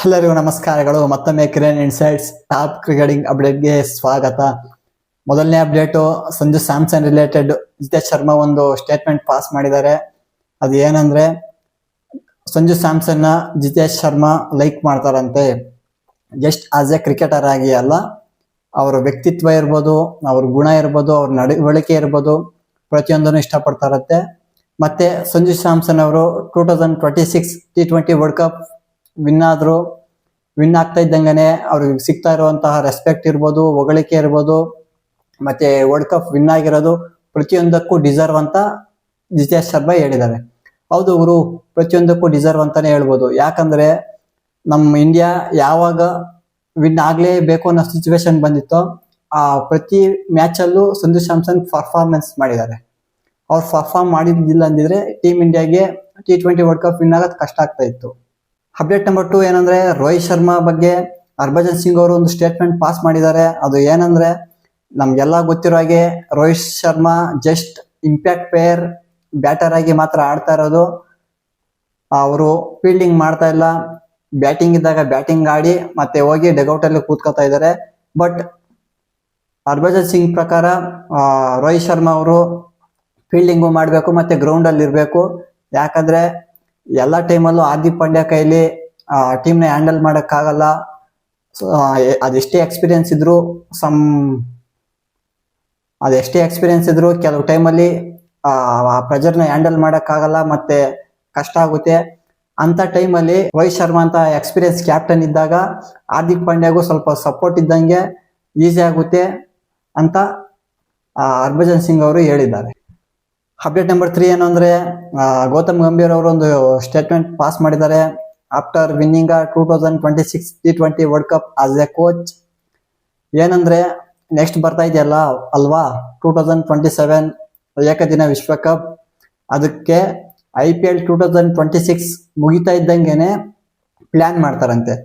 ಎಲ್ಲರಿಗೂ ನಮಸ್ಕಾರಗಳು. ಮತ್ತೊಮ್ಮೆ ಕಿರಣ್ ಇನ್ಸೈಟ್ಸ್ ಟಾಪ್ ಕ್ರಿಕೆಟಿಂಗ್ ಅಪ್ಡೇಟ್ಗೆ ಸ್ವಾಗತ. ಮೊದಲನೇ ಅಪ್ಡೇಟು ಸಂಜು ಸ್ಯಾಮ್ಸನ್ ರಿಲೇಟೆಡ್. ಜಿತೇಶ್ ಶರ್ಮಾ ಒಂದು ಸ್ಟೇಟ್ಮೆಂಟ್ ಪಾಸ್ ಮಾಡಿದ್ದಾರೆ. ಅದು ಏನಂದ್ರೆ, ಸಂಜು ಸ್ಯಾಮ್ಸನ್ ನ ಜಿತೇಶ್ ಶರ್ಮಾ ಲೈಕ್ ಮಾಡ್ತಾರಂತೆ. ಜಸ್ಟ್ ಆಸ್ ಎ ಕ್ರಿಕೆಟರ್ ಆಗಿ ಅಲ್ಲ, ಅವರ ವ್ಯಕ್ತಿತ್ವ ಇರ್ಬೋದು, ಅವ್ರ ಗುಣ ಇರ್ಬೋದು, ಅವ್ರ ನಡವಳಿಕೆ ಇರ್ಬೋದು, ಪ್ರತಿಯೊಂದನ್ನು ಇಷ್ಟಪಡ್ತಾರಂತೆ. ಮತ್ತೆ ಸಂಜು ಸ್ಯಾಮ್ಸನ್ ಅವರು 2026 T20 ವರ್ಲ್ಡ್ ಕಪ್ ವಿನ್ ಆಗ್ತಾ ಇದ್ದಂಗೆ ಅವ್ರಿಗೆ ಸಿಗ್ತಾ ಇರುವಂತಹ ರೆಸ್ಪೆಕ್ಟ್ ಇರ್ಬೋದು, ಹೊಗಳಿಕೆ ಇರ್ಬೋದು, ಮತ್ತೆ ವರ್ಲ್ಡ್ ಕಪ್ ವಿನ್ ಆಗಿರೋದು ಪ್ರತಿಯೊಂದಕ್ಕೂ ಡಿಸರ್ವ್ ಅಂತ ಜಿತೇಶ್ ಶರ್ಮಾ ಹೇಳಿದ್ದಾರೆ. ಹೌದು ಗುರು, ಪ್ರತಿಯೊಂದಕ್ಕೂ ಡಿಸರ್ವ್ ಅಂತಾನೆ ಹೇಳ್ಬೋದು. ಯಾಕಂದ್ರೆ ನಮ್ಮ ಇಂಡಿಯಾ ಯಾವಾಗ ವಿನ್ ಆಗ್ಲೇಬೇಕು ಅನ್ನೋ ಸಿಚುವೇಶನ್ ಬಂದಿತ್ತೋ ಆ ಪ್ರತಿ ಮ್ಯಾಚ್ ಅಲ್ಲೂ ಸಂಜು ಸ್ಯಾಮ್ಸನ್ ಪರ್ಫಾರ್ಮೆನ್ಸ್ ಮಾಡಿದ್ದಾರೆ. ಅವ್ರು ಪರ್ಫಾರ್ಮ್ ಮಾಡಿದ್ದಿಲ್ಲ ಅಂದಿದ್ರೆ ಟೀಮ್ ಇಂಡಿಯಾಗೆ T20 ವರ್ಲ್ಡ್ ಕಪ್ ವಿನ್ ಆಗೋದು ಕಷ್ಟ ಆಗ್ತಾ ಇತ್ತು. ಅಪ್ಡೇಟ್ ನಂಬರ್ 2 ಏನಂದ್ರೆ, ರೋಹಿತ್ ಶರ್ಮಾ ಬಗ್ಗೆ ಹರ್ಭಜನ್ ಸಿಂಗ್ ಅವರು ಒಂದು ಸ್ಟೇಟ್ಮೆಂಟ್ ಪಾಸ್ ಮಾಡಿದ್ದಾರೆ. ಅದು ಏನಂದ್ರೆ, ನಮ್ಗೆಲ್ಲ ಗೊತ್ತಿರೋ ಹಾಗೆ Rohit Sharma just impact player, batter ಆಗಿ ಮಾತ್ರ ಆಡ್ತಾ ಇರೋದು. ಅವರು ಫೀಲ್ಡಿಂಗ್ ಮಾಡ್ತಾ ಇಲ್ಲ. ಬ್ಯಾಟಿಂಗ್ ಇದ್ದಾಗ ಬ್ಯಾಟಿಂಗ್ ಆಡಿ ಮತ್ತೆ ಹೋಗಿ ಡಗೌಟ್ ಅಲ್ಲಿ ಕೂತ್ಕೋತಾ ಇದ್ದಾರೆ. ಬಟ್ ಹರ್ಭಜನ್ ಸಿಂಗ್ ಪ್ರಕಾರ ರೋಹಿತ್ ಶರ್ಮಾ ಅವರು ಫೀಲ್ಡಿಂಗು ಮಾಡಬೇಕು ಮತ್ತೆ ಗ್ರೌಂಡ್ ಅಲ್ಲಿ ಇರಬೇಕು. ಯಾಕಂದ್ರೆ ಎಲ್ಲ ಟೈಮಲ್ಲೂ ಹಾರ್ದಿಕ್ ಪಾಂಡ್ಯ ಕೈಲಿ ಟೀಮ್ನ ಹ್ಯಾಂಡಲ್ ಮಾಡೋಕ್ಕಾಗಲ್ಲ. ಅದೆಷ್ಟೇ ಎಕ್ಸ್ಪೀರಿಯನ್ಸ್ ಇದ್ರು ಕೆಲವು ಟೈಮಲ್ಲಿ ಆ ಪ್ರೆಜರ್ನ ಹ್ಯಾಂಡಲ್ ಮಾಡೋಕ್ಕಾಗಲ್ಲ, ಮತ್ತೆ ಕಷ್ಟ ಆಗುತ್ತೆ. ಅಂತ ಟೈಮಲ್ಲಿ ರೋಹಿತ್ ಶರ್ಮಾ ಅಂತ ಎಕ್ಸ್ಪೀರಿಯನ್ಸ್ ಕ್ಯಾಪ್ಟನ್ ಇದ್ದಾಗ ಹಾರ್ದಿಕ್ ಪಾಂಡ್ಯಗೂ ಸ್ವಲ್ಪ ಸಪೋರ್ಟ್ ಇದ್ದಂಗೆ ಈಸಿ ಆಗುತ್ತೆ ಅಂತ ಹರ್ಭಜನ್ ಸಿಂಗ್ ಅವರು ಹೇಳಿದ್ದಾರೆ. ಅಪ್ಡೇಟ್ ನಂಬರ್ 3 ಏನು ಅಂದ್ರೆ, ಗೌತಮ್ ಗಂಭೀರ್ ಅವರು ಒಂದು ಸ್ಟೇಟ್ಮೆಂಟ್ ಪಾಸ್ ಮಾಡಿದ್ದಾರೆ. After winning 2026 T20 world cup as A coach. ಏನಂದ್ರೆ, ನೆಕ್ಸ್ಟ್ ಬರ್ತಾ ಇದೆಯಲ್ಲ ಅಲ್ವಾ 2027 ಏಕದಿನ ವಿಶ್ವಕಪ್. ಅದಕ್ಕೆ IPL 2026 ಮುಗಿತಾ ಇದ್ದಂಗೆನೆ ಪ್ಲಾನ್ ಮಾಡ್ತಾರಂತೆ.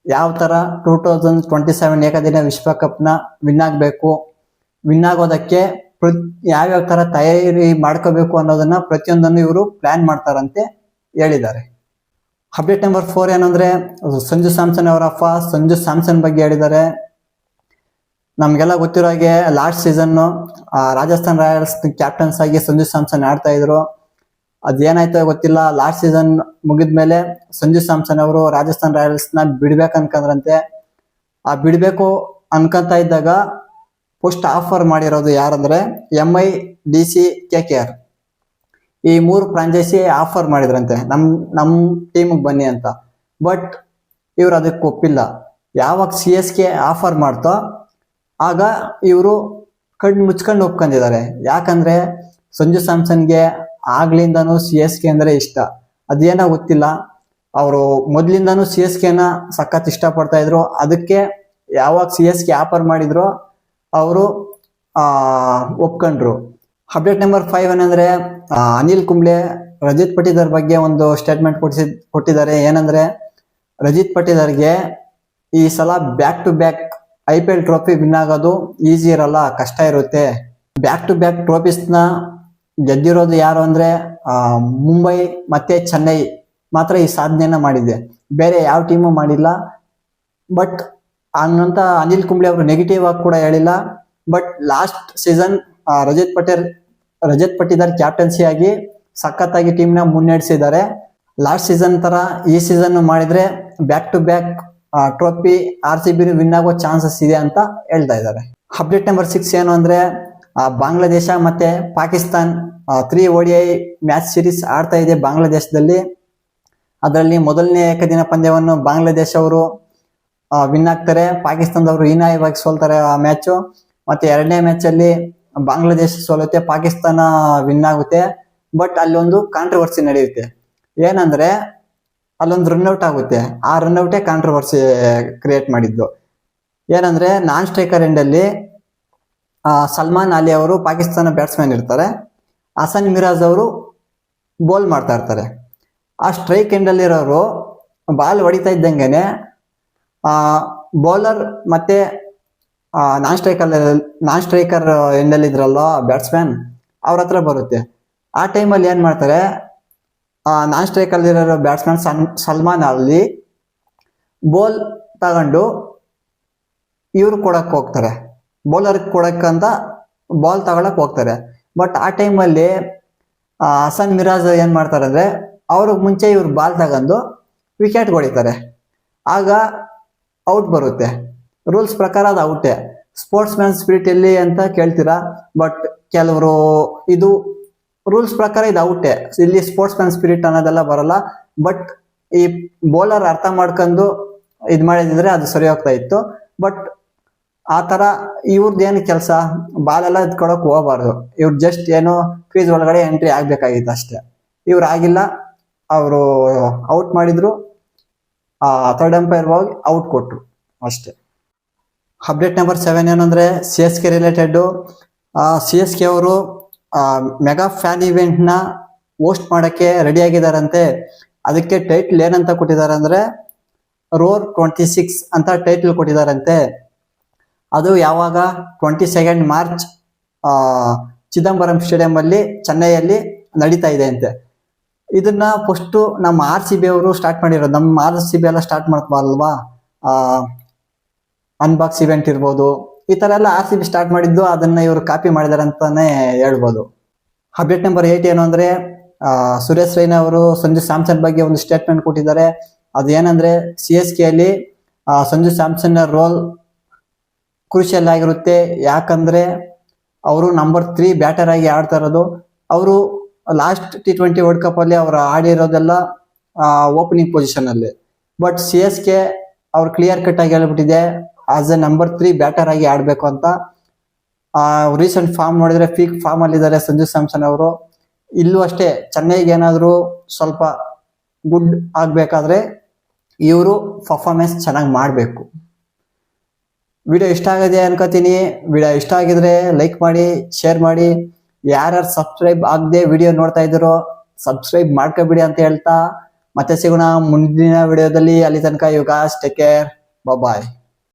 ಯಾವ ತರ 2027 ಏಕದಿನ ವಿಶ್ವಕಪ್ನ ವಿನ್ ಆಗಬೇಕು, ವಿನ್ ಆಗೋದಕ್ಕೆ ಯಾವ್ಯಾವ ತರ ತಯಾರಿ ಮಾಡ್ಕೋಬೇಕು ಅನ್ನೋದನ್ನ ಪ್ರತಿಯೊಂದನ್ನು ಇವರು ಪ್ಲಾನ್ ಮಾಡ್ತಾರಂತೆ ಹೇಳಿದ್ದಾರೆ. ಅಪ್ಡೇಟ್ ನಂಬರ್ 4 ಏನಂದ್ರೆ, ಸಂಜು ಸ್ಯಾಮ್ಸನ್ ಅವರ ಅಪ್ಪ ಸಂಜು ಸ್ಯಾಮ್ಸನ್ ಬಗ್ಗೆ ಹೇಳಿದ್ದಾರೆ. ನಮ್ಗೆಲ್ಲ ಗೊತ್ತಿರೋ ಹಾಗೆ last season Rajasthan Royals captains ಆಗಿ ಸಂಜು ಸ್ಯಾಮ್ಸನ್ ಆಡ್ತಾ ಇದ್ರು. ಅದೇನಾಯ್ತೋ ಗೊತ್ತಿಲ್ಲ. ಲಾಸ್ಟ್ ಸೀಸನ್ ಮುಗಿದ್ಮೇಲೆ ಸಂಜು ಸ್ಯಾಮ್ಸನ್ ಅವರು ರಾಜಸ್ಥಾನ್ ರಾಯಲ್ಸ್ ನ ಬಿಡ್ಬೇಕು ಅನ್ಕೊಂಡ್ರಂತೆ. ಆ ಬಿಡ್ಬೇಕು ಅನ್ಕೊಂತ ಇದ್ದಾಗ ಫಸ್ಟ್ ಆಫರ್ ಮಾಡಿರೋದು ಯಾರಂದ್ರೆ MI, DC, KKR ಈ 3 ಫ್ರಾಂಚೈಸಿ ಆಫರ್ ಮಾಡಿದ್ರಂತೆ ನಮ್ ಟೀಮ್ಗೆ ಬನ್ನಿ ಅಂತ. ಬಟ್ ಇವ್ರು ಅದಕ್ಕೆ ಒಪ್ಪಿಲ್ಲ. ಯಾವಾಗ CSK ಆಫರ್ ಮಾಡ್ತೋ ಆಗ ಇವರು ಕಣ್ಣು ಮುಚ್ಕೊಂಡು ಒಪ್ಕೊಂಡಿದ್ದಾರೆ. ಯಾಕಂದ್ರೆ ಸಂಜು ಸ್ಯಾಮ್ಸನ್ಗೆ ಆಗ್ಲಿಂದನೂ CSK ಅಂದ್ರೆ ಇಷ್ಟ. ಅದೇನೋ ಗೊತ್ತಿಲ್ಲ, ಅವರು ಮೊದ್ಲಿಂದಾನು CSKನ ಸಖತ್ ಇಷ್ಟ ಪಡ್ತಾ ಇದ್ರು. ಅದಕ್ಕೆ ಯಾವಾಗ CSK ಆಫರ್ ಮಾಡಿದ್ರು ಅವರು ಒಪ್ಕೊಂಡ್ರು. ಅಪ್ಡೇಟ್ ನಂಬರ್ 5 ಏನಂದ್ರೆ, ಅನಿಲ್ ಕುಂಬ್ಳೆ ರಜಿತ್ ಪಟಿದಾರ್ ಬಗ್ಗೆ ಒಂದು ಸ್ಟೇಟ್ಮೆಂಟ್ ಕೊಟ್ಟಿದ್ದಾರೆ. ಏನಂದ್ರೆ, ರಜಿತ್ ಪಟಿದಾರ್ಗೆ ಈ ಸಲ back to back IPL trophy win ಆಗೋದು ಈಸಿ ಇರಲ್ಲ, ಕಷ್ಟ ಇರುತ್ತೆ. ಬ್ಯಾಕ್ ಟು ಬ್ಯಾಕ್ ಟ್ರೋಫೀಸ್ನ ಗೆದ್ದಿರೋದು ಯಾರು ಅಂದ್ರೆ ಮುಂಬೈ ಮತ್ತೆ ಚೆನ್ನೈ ಮಾತ್ರ ಈ ಸಾಧನೆಯನ್ನ ಮಾಡಿದೆ, ಬೇರೆ ಯಾವ ಟೀಮು ಮಾಡಿಲ್ಲ. ಬಟ್ ಹಂಗಂತ ಅನಿಲ್ ಕುಂಬ್ಳೆ ಅವರು ನೆಗೆಟಿವ್ ಆಗಿ ಕೂಡ ಹೇಳಿಲ್ಲ. But last season Rajat Patidar captaincy ಆಗಿ ಸಖತ್ತಾಗಿ ಟೀಮ್ನ ಮುನ್ನಡೆಸಿದ್ದಾರೆ. ಲಾಸ್ಟ್ ಸೀಸನ್ ತರ ಈ ಸೀಸನ್ ಮಾಡಿದ್ರೆ back to back trophy RCB win ಆಗೋ ಚಾನ್ಸಸ್ ಇದೆ ಅಂತ ಹೇಳ್ತಾ ಇದ್ದಾರೆ. ಅಪ್ಡೇಟ್ ನಂಬರ್ 6 ಏನು ಅಂದ್ರೆ, ಬಾಂಗ್ಲಾದೇಶ ಮತ್ತೆ ಪಾಕಿಸ್ತಾನ್ 3 ODI ಮ್ಯಾಚ್ ಸೀರೀಸ್ ಆಡ್ತಾ ಇದೆ ಬಾಂಗ್ಲಾದೇಶದಲ್ಲಿ. ಅದರಲ್ಲಿ ಮೊದಲನೇ ಏಕದಿನ ಪಂದ್ಯವನ್ನು ಬಾಂಗ್ಲಾದೇಶ ಅವರು ವಿನ್ ಆಗ್ತಾರೆ. ಪಾಕಿಸ್ತಾನದವರು ಹೀನಾಯವಾಗಿ ಸೋಲ್ತಾರೆ ಆ ಮ್ಯಾಚು. ಮತ್ತೆ ಎರಡನೇ ಮ್ಯಾಚ್ ಅಲ್ಲಿ ಬಾಂಗ್ಲಾದೇಶ ಸೋಲುತ್ತೆ, ಪಾಕಿಸ್ತಾನ ವಿನ್ ಆಗುತ್ತೆ. ಬಟ್ ಅಲ್ಲೊಂದು ಕಾಂಟ್ರವರ್ಸಿ ನಡೆಯುತ್ತೆ. ಏನಂದ್ರೆ, ಅಲ್ಲೊಂದು ರನ್ಔಟ್ ಆಗುತ್ತೆ. ಆ ರನ್ಔಟೇ ಕಾಂಟ್ರವರ್ಸಿ ಕ್ರಿಯೇಟ್ ಮಾಡಿದ್ದು. ಏನಂದ್ರೆ, ನಾನ್ ಸ್ಟ್ರೈಕರ್ ಎಂಡ್ ಅಲ್ಲಿ ಸಲ್ಮಾನ್ ಅಲಿ ಅವರು ಪಾಕಿಸ್ತಾನ ಬ್ಯಾಟ್ಸ್ಮನ್ ಇರ್ತಾರೆ. ಹಸನ್ ಮಿರಾಜ್ ಅವರು ಬೌಲ್ ಮಾಡ್ತಾ ಇರ್ತಾರೆ. ಆ ಸ್ಟ್ರೈಕ್ ಎಂಡ್ ಅಲ್ಲಿರೋರು ಬಾಲ್ ಹೊಡಿತಾ ಇದ್ದಂಗೆನೆ ಬೌಲರ್ ಮತ್ತೆ ನಾನ್ ಸ್ಟ್ರೈಕರ್ ಎಂಡಲ್ಲಿ ಇದ್ರಲ್ಲ ಬ್ಯಾಟ್ಸ್ಮನ್, ಅವ್ರ ಹತ್ರ ಬರುತ್ತೆ. ಆ ಟೈಮಲ್ಲಿ ಏನ್ ಮಾಡ್ತಾರೆ, ನಾನ್ ಸ್ಟ್ರೈಕ್ ಅಲ್ಲಿರೋ ಬ್ಯಾಟ್ಸ್ಮನ್ ಸಲ್ಮಾನ್ ಅಲಿ ಬಾಲ್ ತಗೊಂಡು ಇವ್ರು ಕೊಡಕ್ ಹೋಗ್ತಾರೆ, ಬೌಲರ್ ಕೊಡಕ್ಕಂತ ಬಾಲ್ ತಗೊಳಕ್ ಹೋಗ್ತಾರೆ. ಬಟ್ ಆ ಟೈಮಲ್ಲಿ ಹಸನ್ ಮಿರಾಜ್ ಏನ್ ಮಾಡ್ತಾರೆ ಅಂದ್ರೆ ಅವ್ರಿಗೆ ಮುಂಚೆ ಇವ್ರು ಬಾಲ್ ತಗೊಂಡು ವಿಕೆಟ್ ಹೊಡಿತಾರೆ. ಆಗ ಔಟ್ ಬರುತ್ತೆ. ರೂಲ್ಸ್ ಪ್ರಕಾರ ಅದು ಔಟೇ. ಸ್ಪೋರ್ಟ್ಸ್ ಮ್ಯಾನ್ ಸ್ಪಿರಿಟ್ ಎಲ್ಲಿ ಅಂತ ಕೇಳ್ತೀರಾ, ಬಟ್ ಕೆಲವರು ಇದು ರೂಲ್ಸ್ ಪ್ರಕಾರ ಇದು ಔಟೇ, ಇಲ್ಲಿ ಸ್ಪೋರ್ಟ್ಸ್ ಮ್ಯಾನ್ ಸ್ಪಿರಿಟ್ ಅನ್ನೋದೆಲ್ಲ ಬರಲ್ಲ. ಬಟ್ ಈ ಬೌಲರ್ ಅರ್ಥ ಮಾಡ್ಕೊಂಡು ಇದ್ ಮಾಡಿದ್ರೆ ಅದು ಸರಿ ಹೋಗ್ತಾ ಇತ್ತು. ಬಟ್ ಆ ತರ ಇವ್ರದ್ದು ಏನು ಕೆಲಸ, ಬಾಲ್ ಎಲ್ಲ ಎತ್ಕೊಳಕ್ ಹೋಗಬಾರ್ದು. ಇವ್ರು ಜಸ್ಟ್ ಏನೋ ಕ್ರೀಸ್ ಒಳಗಡೆ ಎಂಟ್ರಿ ಆಗ್ಬೇಕಾಗಿತ್ತು ಅಷ್ಟೇ. ಇವ್ರು ಆಗಿಲ್ಲ, ಅವರು ಔಟ್ ಮಾಡಿದ್ರು. ಥರ್ಡ್ ಅಂಪೈರ್ ಹೋಗಿ ಔಟ್ ಕೊಟ್ರು ಅಷ್ಟೇ. ಅಪ್ಡೇಟ್ ನಂಬರ್ 7 ಏನಂದ್ರೆ CSK ರಿಲೇಟೆಡ್. CSK ಅವರು ಮೆಗಾ ಫ್ಯಾನ್ ಇವೆಂಟ್ ನ ಹೋಸ್ಟ್ ಮಾಡಕ್ಕೆ ರೆಡಿ ಆಗಿದಾರಂತೆ. ಅದಕ್ಕೆ ಟೈಟ್ಲ್ ಏನಂತ ಕೊಟ್ಟಿದ್ದಾರೆ ಅಂದ್ರೆ ರೋರ್ 26 ಅಂತ ಟೈಟ್ಲ್ ಕೊಟ್ಟಿದಾರಂತೆ. ಅದು ಯಾವಾಗ 22 ಮಾರ್ಚ್ ಚಿದಂಬರಂ ಸ್ಟೇಡಿಯಂ ಅಲ್ಲಿ ಚೆನ್ನೈಯಲ್ಲಿ ನಡೀತಾ ಇದೆ ಅಂತೆ. ಇದನ್ನ ಫಸ್ಟ್ ನಮ್ಮ RCB ಅವರು ಸ್ಟಾರ್ಟ್ ಮಾಡಿರೋದು. ನಮ್ಮ RCB ಎಲ್ಲ ಸ್ಟಾರ್ಟ್ ಮಾಡ್ತಾರಲ್ವಾ, ಅನ್ಬಾಕ್ಸ್ ಇವೆಂಟ್ ಇರ್ಬೋದು, ಈ ತರ ಎಲ್ಲ RCB ಸ್ಟಾರ್ಟ್ ಮಾಡಿದ್ದು, ಅದನ್ನ ಇವರು ಕಾಪಿ ಮಾಡಿದಾರೆ ಅಂತಾನೆ ಹೇಳ್ಬೋದು. ಅಪ್ಡೇಟ್ ನಂಬರ್ 8 ಏನು ಅಂದ್ರೆ ಸುರೇಶ್ ರೈನಾ ಅವರು ಸಂಜು ಸ್ಯಾಮ್ಸನ್ ಬಗ್ಗೆ ಒಂದು ಸ್ಟೇಟ್ಮೆಂಟ್ ಕೊಟ್ಟಿದ್ದಾರೆ. ಅದು ಏನಂದ್ರೆ CSK ಅಲ್ಲಿ ಸಂಜು ಸ್ಯಾಮ್ಸನ್ ರೋಲ್ ಕ್ರೂಷಿಯಲ್ ಆಗಿರುತ್ತೆ. ಯಾಕಂದ್ರೆ ಅವರು ನಂಬರ್ 3 ಬ್ಯಾಟರ್ ಆಗಿ ಆಡ್ತಾ ಇರೋದು. ಅವರು ಲಾಸ್ಟ್ T20 ವರ್ಲ್ಡ್ ಕಪ್ ಅಲ್ಲಿ ಅವರು ಆಡಿರೋದೆಲ್ಲ ಓಪನಿಂಗ್ ಪೊಸಿಷನ್ ಅಲ್ಲಿ. ಬಟ್ CSK ಅವ್ರು ಕ್ಲಿಯರ್ ಕಟ್ ಆಗಿ ಹೇಳ್ಬಿಟ್ಟಿದೆ ಆಸ್ ಎ ನಂಬರ್ 3 ಬ್ಯಾಟರ್ ಆಗಿ ಆಡ್ಬೇಕು ಅಂತ. ರೀಸೆಂಟ್ ಫಾರ್ಮ್ ನೋಡಿದ್ರೆ ಪೀಕ್ ಫಾರ್ಮ್ ಅಲ್ಲಿ ಇದ್ದಾರೆ ಸಂಜು ಸ್ಯಾಮ್ಸನ್ ಅವರು. ಇಲ್ಲೂ ಅಷ್ಟೇ, ಚೆನ್ನೈಗೆ ಏನಾದ್ರು ಸ್ವಲ್ಪ ಗುಡ್ ಆಗ್ಬೇಕಾದ್ರೆ ಇವರು ಪರ್ಫಾರ್ಮೆನ್ಸ್ ಚೆನ್ನಾಗಿ ಮಾಡಬೇಕು. ವಿಡಿಯೋ ಇಷ್ಟ ಆಗಿದೆ ಅನ್ಕೋತೀನಿ. ವಿಡಿಯೋ ಇಷ್ಟ ಆಗಿದ್ರೆ ಲೈಕ್ ಮಾಡಿ, ಶೇರ್ ಮಾಡಿ. ಯಾರು ಸಬ್ಸ್ಕ್ರೈಬ್ ಆಗದೆ ವಿಡಿಯೋ ನೋಡ್ತಾ ಇದ್ದೀರೋ ಸಬ್ಸ್ಕ್ರೈಬ್ ಮಾಡ್ಕೊಬಿಡಿ ಅಂತ ಹೇಳ್ತಾ ಮತ್ತೆ ಸಿಗೋಣ ಮುಂದಿನ ವಿಡಿಯೋದಲ್ಲಿ. ಅಲ್ಲಿ ತನಕ you guys take care, bye.